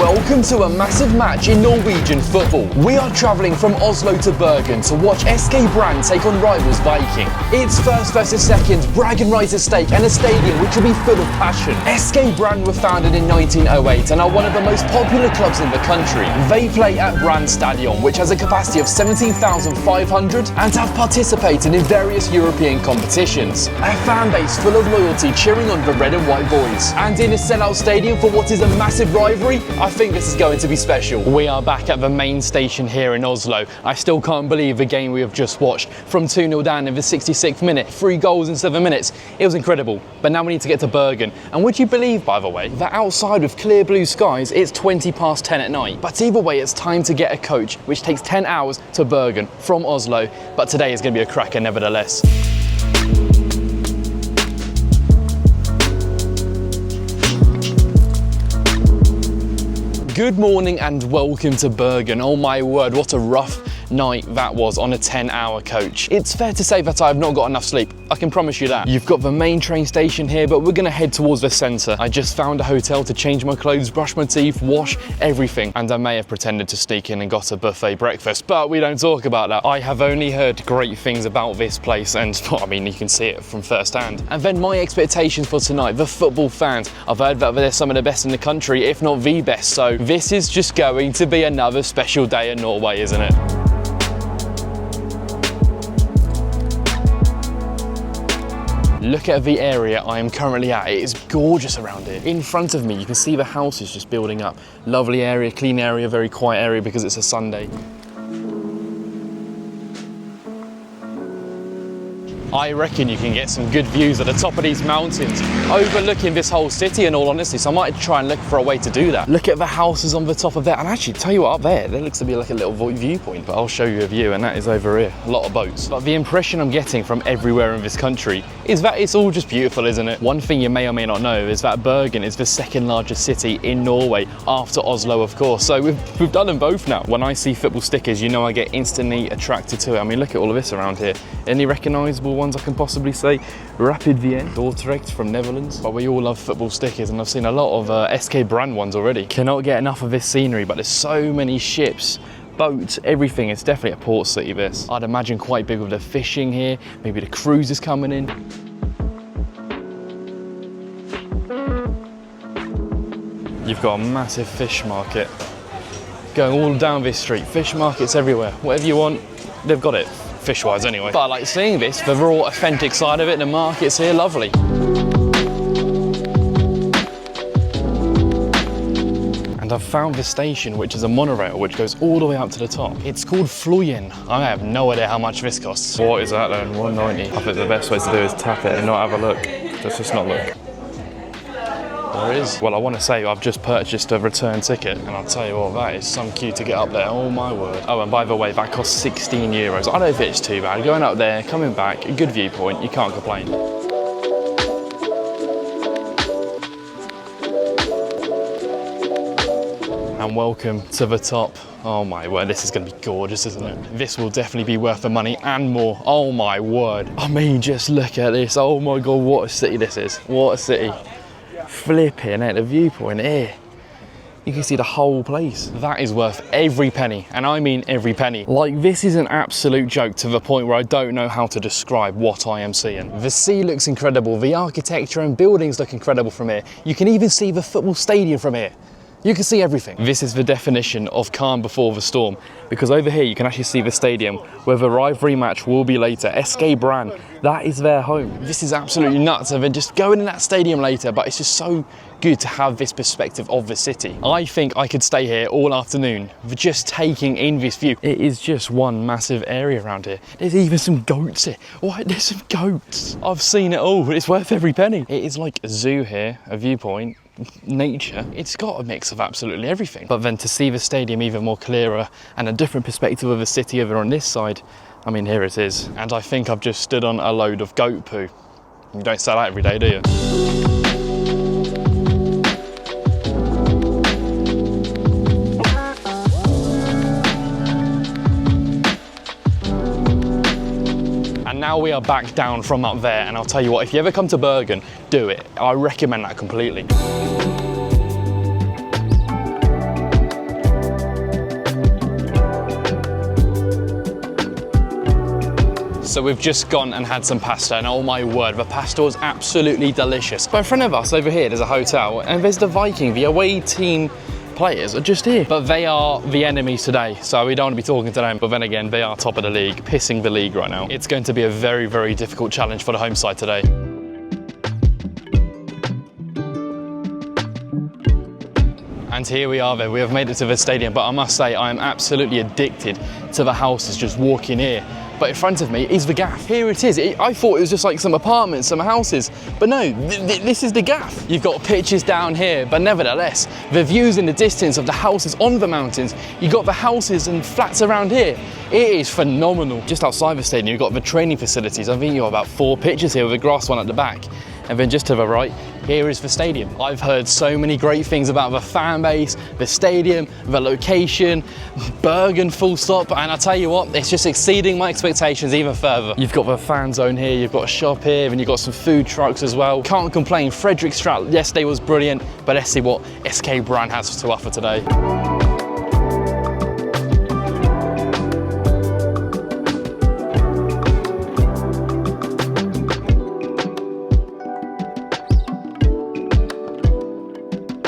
Welcome to a massive match in Norwegian football. We are travelling from Oslo to Bergen to watch SK Brann take on rivals Viking. It's first versus second, bragging rights at stake, and a stadium which will be full of passion. SK Brann were founded in 1908 and are one of the most popular clubs in the country. They play at Brann Stadion, which has a capacity of 17,500 and have participated in various European competitions. A fan base full of loyalty cheering on the red and white boys. And in a sellout stadium for what is a massive rivalry, I think this is going to be special. We are back at the main station here in Oslo. I still can't believe the game we have just watched. From 2-0 down in the 66th minute, 3 goals in 7 minutes. It was incredible. But now we need to get to Bergen. And would you believe, by the way, that outside with clear blue skies, it's 20 past 10 at night. But either way, it's time to get a coach, which takes 10 hours to Bergen from Oslo. But today is going to be a cracker nevertheless. Good morning and welcome to Bergen. Oh my word, what a rough night that was on a 10-hour coach. It's fair to say that I have not got enough sleep. I can promise you that. You've got the main train station here, but we're gonna head towards the centre. I just found a hotel to change my clothes, brush my teeth, wash everything. And I may have pretended to sneak in and got a buffet breakfast, but we don't talk about that. I have only heard great things about this place and, well, I mean, you can see it from first hand. And then my expectations for tonight, the football fans. I've heard that they're some of the best in the country, if not the best, so this is just going to be another special day in Norway, isn't it? Look at the area I am currently at. It is gorgeous around here. In front of me, you can see the houses just building up. Lovely area, clean area, very quiet area because it's a Sunday. I reckon you can get some good views at the top of these mountains, overlooking this whole city in all honesty, so I might try and look for a way to do that. Look at the houses on the top of there, and actually, tell you what, up there looks to be like a little viewpoint, but I'll show you a view, and that is over here, a lot of boats. But the impression I'm getting from everywhere in this country is that it's all just beautiful, isn't it? One thing you may or may not know is that Bergen is the second largest city in Norway, after Oslo, of course, so we've done them both now. When I see football stickers, you know I get instantly attracted to it. I mean, look at all of this around here. Any recognisable ones I can possibly say? Rapid Viking, Dordrecht from Netherlands. But we all love football stickers, and I've seen a lot of SK Brann ones already. Cannot get enough of this scenery, but there's so many ships, boats, everything. It's definitely a port city, this. I'd imagine quite big with the fishing here, maybe the cruises coming in. You've got a massive fish market going all down this street. Fish markets everywhere. Whatever you want, they've got it. Fish-wise anyway. But I like seeing this, the raw, authentic side of it, the markets here, lovely. And I've found this station, which is a monorail, which goes all the way up to the top. It's called Floyen. I have no idea how much this costs. What is that then? $1.90. I think the best way to do is tap it and not have a look. Let's just not look. There it is. Well, I want to say I've just purchased a return ticket, and I'll tell you what, that is some queue to get up there. Oh my word. Oh, and by the way, that costs €16. I don't think it's too bad. Going up there, coming back, a good viewpoint, you can't complain. And welcome to the top. Oh my word, this is going to be gorgeous, isn't it? This will definitely be worth the money and more. Oh my word. I mean, just look at this. Oh my God, what a city this is. What a city. Flipping at the viewpoint here. You can see the whole place. That is worth every penny, and I mean every penny. Like, this is an absolute joke to the point where I don't know how to describe what I am seeing. The sea looks incredible, the architecture and buildings look incredible from here. You can even see the football stadium from here. You can see everything. This is the definition of calm before the storm, because over here you can actually see the stadium where the rivalry match will be later. SK Brann, that is their home. This is absolutely nuts, and then just going in that stadium later, but it's just so good to have this perspective of the city. I think I could stay here all afternoon just taking in this view. It is just one massive area around here. There's even some goats here. What? There's some goats. I've seen it all, but it's worth every penny. It is like a zoo here, a viewpoint. Nature, it's got a mix of absolutely everything. But then to see the stadium even more clearer and a different perspective of the city over on this side, I mean, here it is. And I think I've just stood on a load of goat poo. You don't say that every day, do you? And now we are back down from up there, and I'll tell you what, if you ever come to Bergen, do it. I recommend that completely. So we've just gone and had some pasta, and oh my word, the pasta was absolutely delicious. But in front of us over here, there's a hotel, and there's the Viking, the away team players are just here. But they are the enemies today, so we don't want to be talking to them. But then again, they are top of the league, pissing the league right now. It's going to be a very, very difficult challenge for the home side today. And here we are then, we have made it to the stadium, but I must say I am absolutely addicted to the houses just walking here. But in front of me is the gaff. Here it is. I thought it was just like some apartments, some houses, but no, this is the gaff. You've got pitches down here, but nevertheless, the views in the distance of the houses on the mountains, you've got the houses and flats around here. It is phenomenal. Just outside the stadium, you've got the training facilities. I think you've got about 4 pitches here with a grass one at the back. And then just to the right, here is the stadium. I've heard so many great things about the fan base, the stadium, the location, Bergen full stop, and I tell you what, it's just exceeding my expectations even further. You've got the fan zone here, you've got a shop here, and you've got some food trucks as well. Can't complain. Fredrikstad yesterday was brilliant, but let's see what SK Brann has to offer today.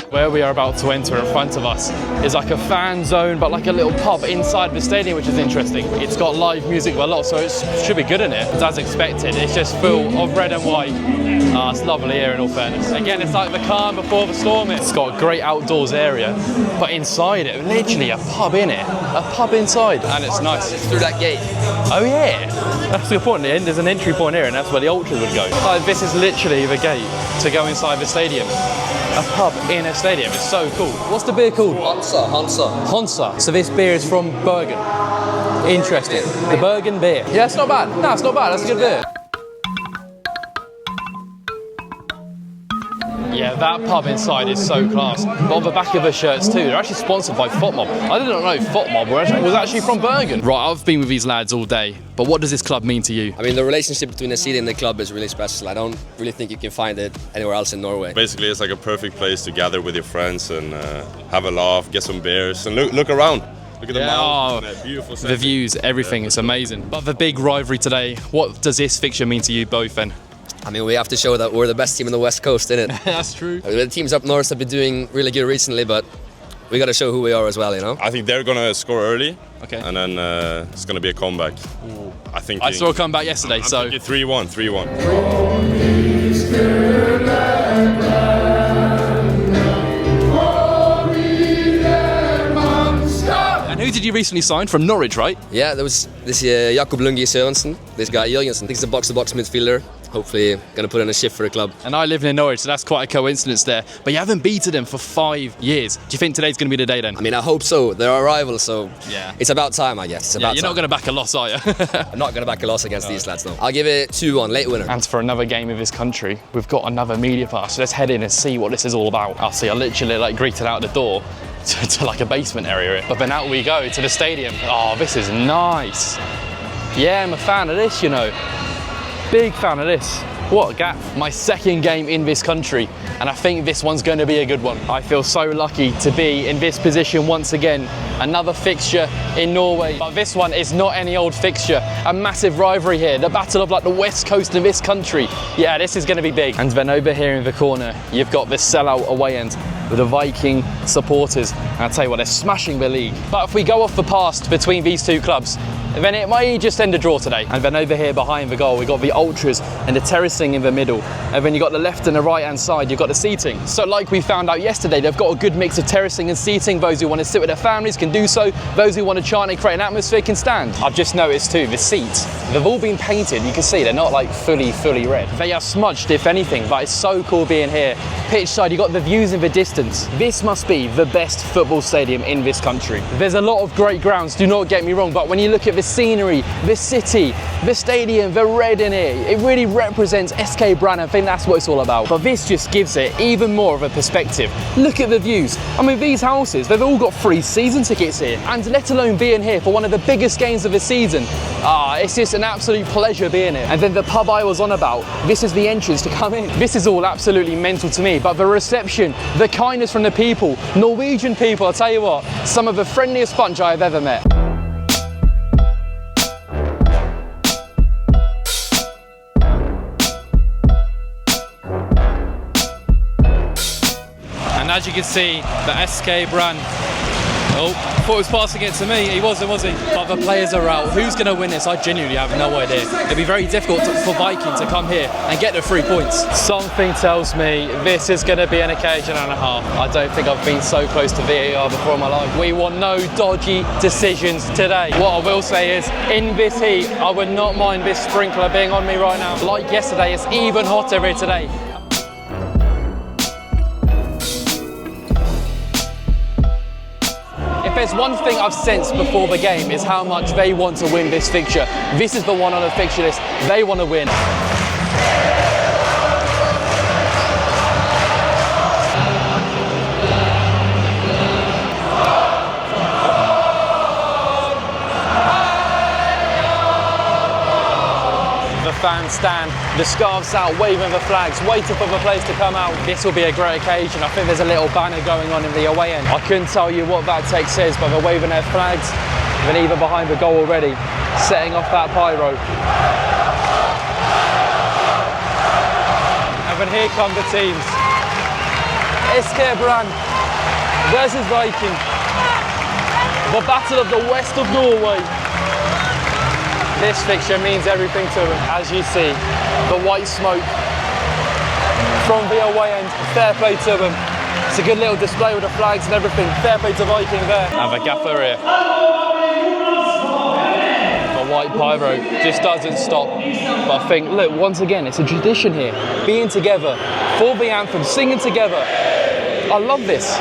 Where we are about to enter in front of us is like a fan zone, but like a little pub inside the stadium, which is interesting. It's got live music a lot, so it should be good in it. It's as expected, it's just full of red and white. It's lovely here in all fairness. Again, it's like the calm before the storm. It's got a great outdoors area, but inside it, literally a pub in it. A pub inside, and it's nice. It's through that gate. Oh yeah, that's the point. There's an entry point here, and that's where the ultras would go. This is literally the gate to go inside the stadium. A pub in a stadium, it's so cool. What's the beer called? Hansa. So this beer is from Bergen. Interesting. The Bergen beer. Yeah, it's not bad. No, it's not bad, that's a good beer. Yeah, that pub inside is so class. But on the back of the shirts too, they're actually sponsored by Fotmob. I didn't know Fotmob was actually from Bergen. Right, I've been with these lads all day, but what does this club mean to you? I mean, the relationship between the city and the club is really special. I don't really think you can find it anywhere else in Norway. Basically, it's like a perfect place to gather with your friends and have a laugh, get some beers, and look around. Look at the mountains, the beautiful setting. The views, everything, it's amazing. But the big rivalry today, what does this fixture mean to you both then? I mean, we have to show that we're the best team in the West Coast, innit? That's true. I mean, the teams up north have been doing really good recently, but we got to show who we are as well, you know? I think they're going to score early, okay, and then it's going to be a comeback. Ooh. I saw a comeback yesterday, so... 3-1, 3-1. And who did you recently sign? From Norwich, right? Yeah, there was this Jakob Lungi Sørensen, this guy Jørgensen. I think he's a box-to-box midfielder. Hopefully going to put in a shift for the club. And I live in Norwich, so that's quite a coincidence there. But you haven't beaten them for 5 years. Do you think today's going to be the day then? I mean, I hope so. They're our rivals, so yeah, it's about time, I guess. You're not going to back a loss, are you? I'm not going to back a loss against these lads, no. I'll give it 2-1, late winner. And for another game of this country, we've got another media pass. So let's head in and see what this is all about. I'll see, I literally like greeted out the door to like a basement area. But then out we go to the stadium. Oh, this is nice. Yeah, I'm a fan of this, you know. Big fan of this. What a gap. My second game in this country, and I think this one's going to be a good one. I feel so lucky to be in this position once again. Another fixture in Norway, but this one is not any old fixture. A massive rivalry here, the battle of like the west coast of this country. Yeah, this is going to be big. And then over here in the corner, you've got this sellout away end with the Viking supporters. And I'll tell you what, they're smashing the league. But if we go off the past between these two clubs, then it might just end a draw today. And then over here behind the goal, we've got the ultras and the terracing in the middle. And then you've got the left and the right hand side, you've got the seating. So like we found out yesterday, they've got a good mix of terracing and seating. Those who want to sit with their families can do so. Those who want to chant and create an atmosphere can stand. I've just noticed too, the seats, they've all been painted. You can see they're not like fully red. They are smudged if anything, but it's so cool being here. Pitch side, you've got the views in the distance. This must be the best football stadium in this country. There's a lot of great grounds, do not get me wrong, but when you look at the scenery, the city, the stadium, the red in here, it really represents SK Brann. I think that's what it's all about. But this just gives it even more of a perspective. Look at the views. I mean, these houses, they've all got free season tickets here, and let alone being here for one of the biggest games of the season. It's just an absolute pleasure being here. And then the pub I was on about, this is the entrance to come in. This is all absolutely mental to me, but the reception, the kindness from the people, Norwegian people, I'll tell you what, some of the friendliest bunch I have ever met. as you can see, the SK Brann. Oh, thought he was passing it to me. He wasn't, was he? But the players are out. Who's going to win this? I genuinely have no idea. It'd be very difficult for Viking to come here and get the 3 points. Something tells me this is going to be an occasion and a half. I don't think I've been so close to VAR before in my life. We want no dodgy decisions today. What I will say is, in this heat, I would not mind this sprinkler being on me right now. Like yesterday, it's even hotter here today. If there's one thing I've sensed before the game is how much they want to win this fixture. This is the one on the fixture list they want to win. Fans stand, the scarves out, waving the flags, waiting for the players to come out. This will be a great occasion. I think there's a little banner going on in the away end. I couldn't tell you what that text says, but they're waving their flags. They're even behind the goal already, setting off that pyro. And then here come the teams. SK Brann versus Viking. The battle of the west of Norway. This fixture means everything to them. As you see, the white smoke from the away end. Fair play to them. It's a good little display with the flags and everything. Fair play to Viking there. And the gaffer here. The white pyro just doesn't stop. But I think, look, once again, it's a tradition here. Being together for the anthem, singing together. I love this.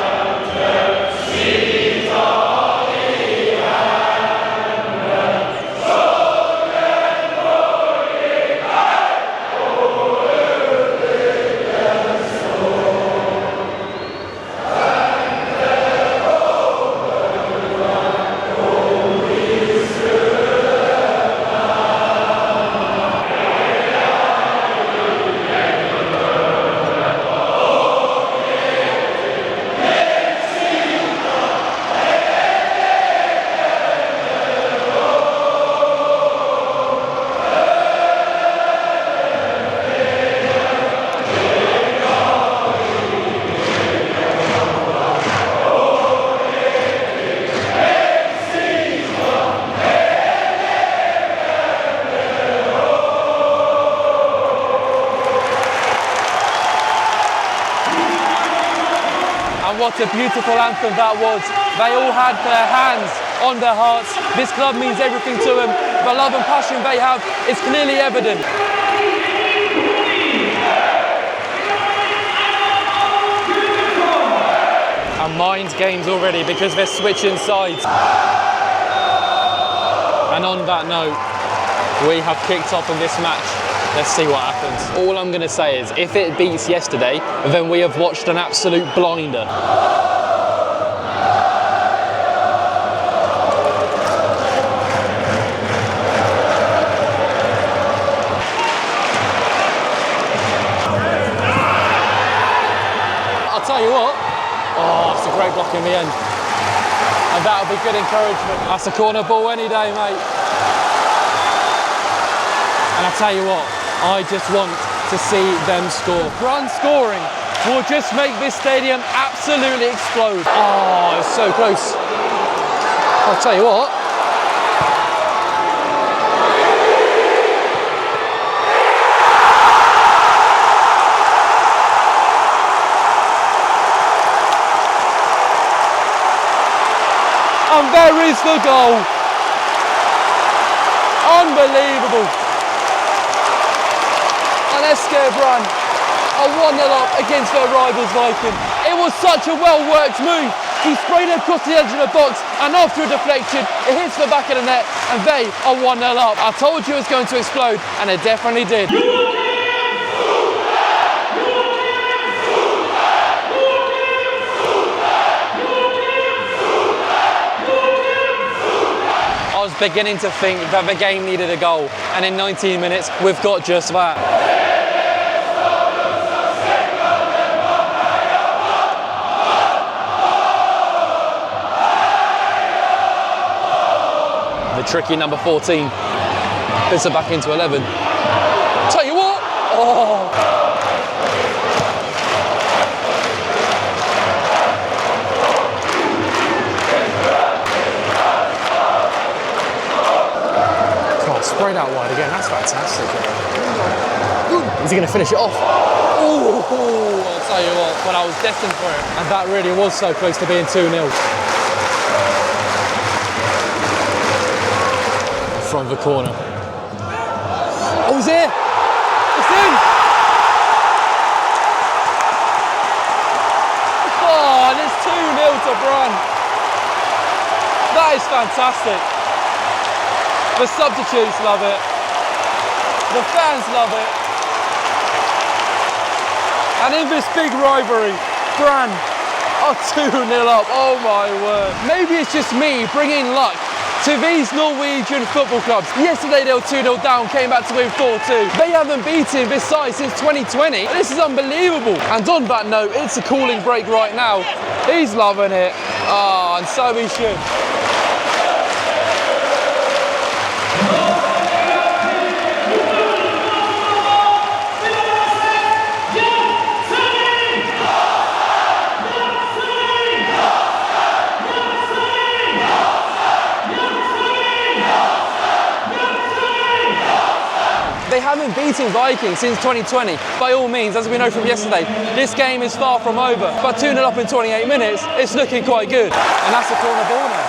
What a beautiful anthem that was. They all had their hands on their hearts. This club means everything to them. The love and passion they have is clearly evident. And mind games already because they're switching sides. And on that note, we have kicked off in this match. Let's see what happens. All I'm going to say is, if it beats yesterday, then we have watched an absolute blinder. I'll tell you what, oh, it's a great block in the end. And that'll be good encouragement. That's a corner ball any day, mate. And I tell you what, I just want to see them score. Brann scoring will just make this stadium absolutely explode. Oh, it's so close. I'll tell you what. And there is the goal. Unbelievable. SK Brann are 1-0 up against their rivals Viking. It was such a well-worked move. He sprayed it across the edge of the box and after a deflection, it hits the back of the net and they are 1-0 up. I told you it was going to explode and it definitely did. I was beginning to think that the game needed a goal and in 19 minutes, we've got just that. Tricky number 14. Fits it back into 11. Tell you what! Oh! Sprayed out wide again, that's fantastic. Is he going to finish it off? Oh, I'll tell you what, well, I was destined for it. And that really was so close to being 2-0. From the corner. Oh, he's here! It's in! Oh, and it's 2-0 to Brann. That is fantastic. The substitutes love it. The fans love it. And in this big rivalry, Brann are 2-0 up. Oh my word. Maybe it's just me bringing luck to these Norwegian football clubs. Yesterday they were 2-0 down, came back to win 4-2. They haven't beaten this side since 2020. This is unbelievable. And on that note, it's a cooling break right now. He's loving it. Ah, and so he should. They haven't beaten Viking since 2020. By all means, as we know from yesterday, this game is far from over. But 2-0 up in 28 minutes, it's looking quite good. And that's a corner ball now.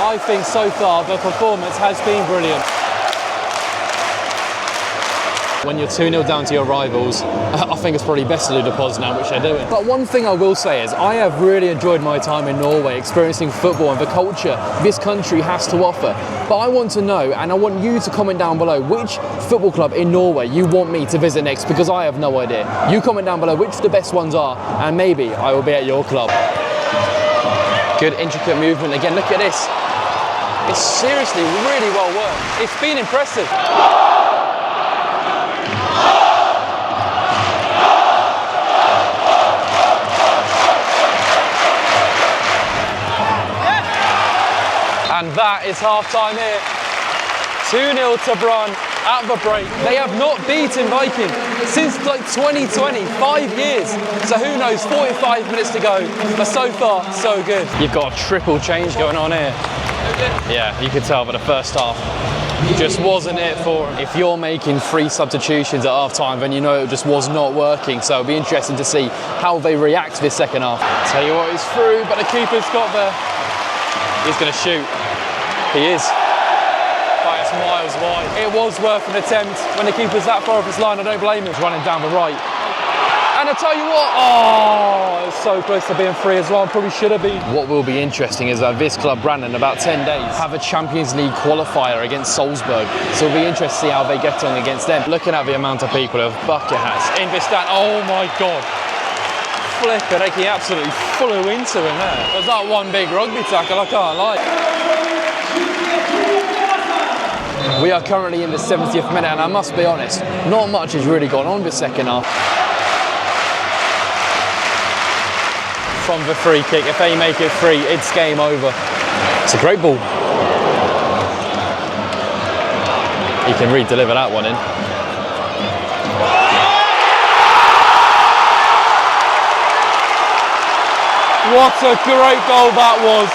I think so far the performance has been brilliant. When you're 2-0 down to your rivals, I think it's probably best to do the pods now, which they're doing. But one thing I will say is I have really enjoyed my time in Norway, experiencing football and the culture this country has to offer. But I want to know, and I want you to comment down below, which football club in Norway you want me to visit next, because I have no idea. You comment down below which the best ones are, and maybe I will be at your club. Good intricate movement again, look at this. It's seriously really well worked. It's been impressive. And that is half-time here. 2-0 to Brann at the break. They have not beaten Viking since like 2020, 5 years. So who knows, 45 minutes to go. But so far, so good. You've got a triple change going on here. Yeah, you could tell by the first half. Just wasn't it for him. If you're making 3 substitutions at half-time, then you know it just was not working. So it'll be interesting to see how they react to this second half. Tell you what, he's through, but the keeper's got there. He's going to shoot. He is. But it's miles wide. It was worth an attempt. When the keeper's that far off his line, I don't blame him. He's running down the right. And I tell you what, oh, it's so close to being free as well. Probably should have been. What will be interesting is that this club, Brann, in about 10 days, have a Champions League qualifier against Salzburg. So it'll be interesting to see how they get on against them. Looking at the amount of people who have bucket hats in this stand, oh my God. Flipper, he absolutely flew into him there. It was like one big rugby tackle, I can't lie. We are currently in the 70th minute, and I must be honest, not much has really gone on this second half. From the free kick, if they make it free, it's game over. It's a great ball. He can re-deliver that one in. What a great goal that was.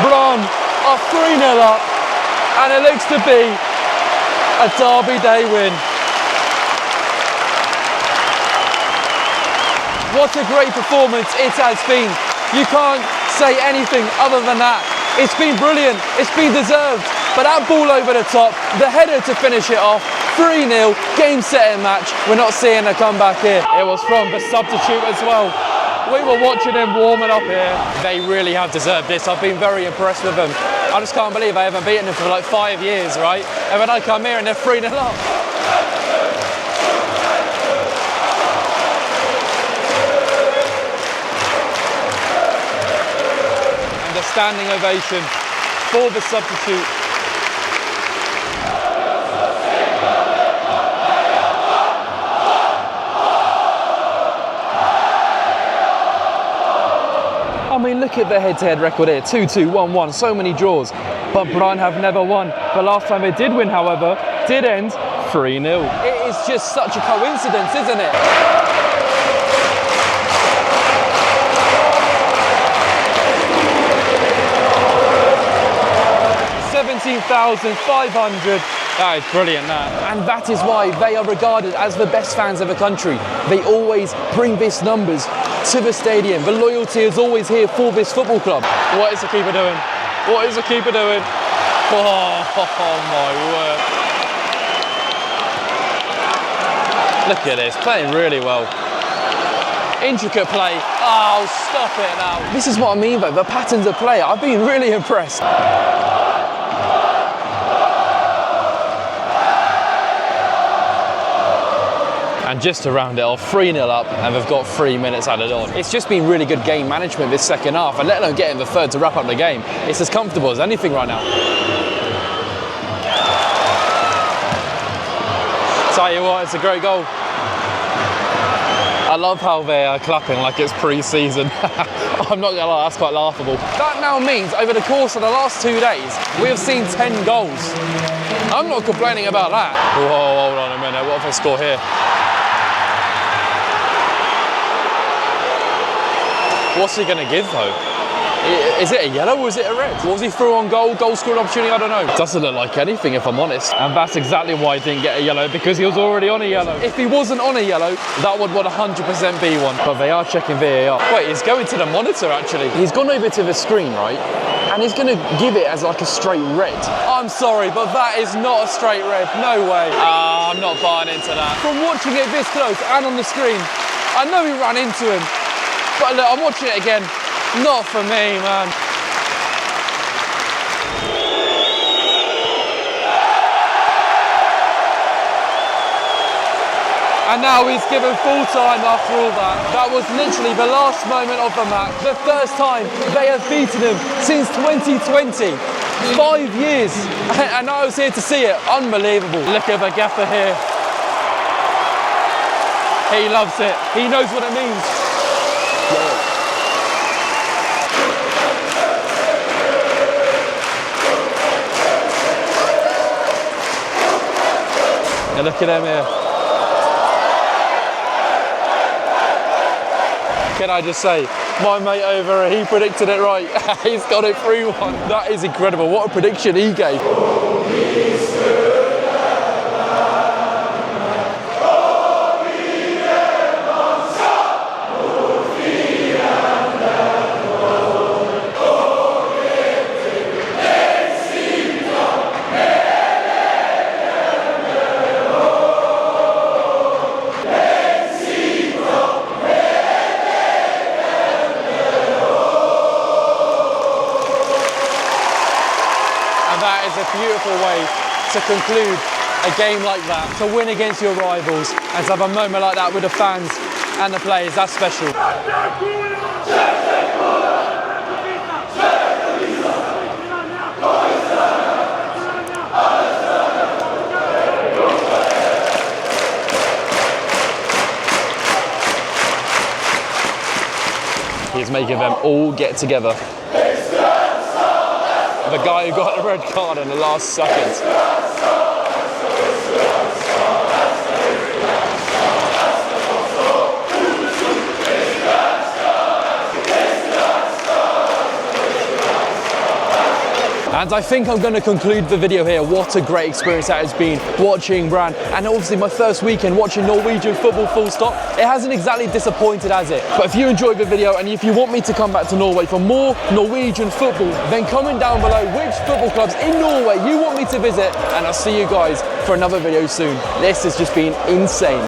Brann are 3-0 up, and it looks to be a Derby Day win. What a great performance it has been. You can't say anything other than that. It's been brilliant, it's been deserved, but that ball over the top, the header to finish it off, 3-0, game, set and match. We're not seeing a comeback here. It was from the substitute as well. We were watching them warming up here. They really have deserved this. I've been very impressed with them. I just can't believe I haven't beaten them for like 5 years, right? And then I come here and they're 3-0 up. And a standing ovation for the substitute. I mean, look at the head-to-head record here, 2-2, 1-1, so many draws. But Brann have never won. The last time they did win, however, did end 3-0. It is just such a coincidence, isn't it? 13,500. That is brilliant, that. And that is why they are regarded as the best fans of the country. They always bring these numbers to the stadium. The loyalty is always here for this football club. What is the keeper doing? What is the keeper doing? Oh my word. Look at this, playing really well. Intricate play. Oh, stop it now. This is what I mean though, the patterns of play. I've been really impressed. And just to round it off, 3-0 up, and they've got 3 minutes added on. It's just been really good game management this second half, and let alone getting the third to wrap up the game. It's as comfortable as anything right now. Tell you what, it's a great goal. I love how they're clapping like it's pre-season. I'm not gonna lie, that's quite laughable. That now means over the course of the last 2 days, we have seen 10 goals. I'm not complaining about that. Whoa, hold on a minute, what if they score here? What's he gonna give though? Is it a yellow or is it a red? Was he through on goal scoring opportunity? I don't know. Doesn't look like anything if I'm honest. And that's exactly why he didn't get a yellow, because he was already on a yellow. If he wasn't on a yellow, that would 100% be one. But they are checking VAR. Wait, he's going to the monitor actually. He's gone over to the screen, right? And he's gonna give it as like a straight red. I'm sorry, but that is not a straight red. No way. I'm not buying into that. From watching it this close and on the screen, I know he ran into him. But look, I'm watching it again. Not for me, man. And now he's given full time after all that. That was literally the last moment of the match. The first time they have beaten him since 2020. 5 years. And I was here to see it. Unbelievable. Look at the gaffer here. He loves it. He knows what it means. And look at him here. Can I just say, my mate over here, he predicted it right. He's got it 3-1. That is incredible. What a prediction he gave. That is a beautiful way to conclude a game like that, to win against your rivals and to have a moment like that with the fans and the players. That's special. He's making them all get together. The guy who got the red card in the last seconds. And I think I'm going to conclude the video here. What a great experience that has been watching Brann, and obviously my first weekend watching Norwegian football full stop. It hasn't exactly disappointed, has it? But if you enjoyed the video and if you want me to come back to Norway for more Norwegian football, then comment down below which football clubs in Norway you want me to visit, and I'll see you guys for another video soon. This has just been insane.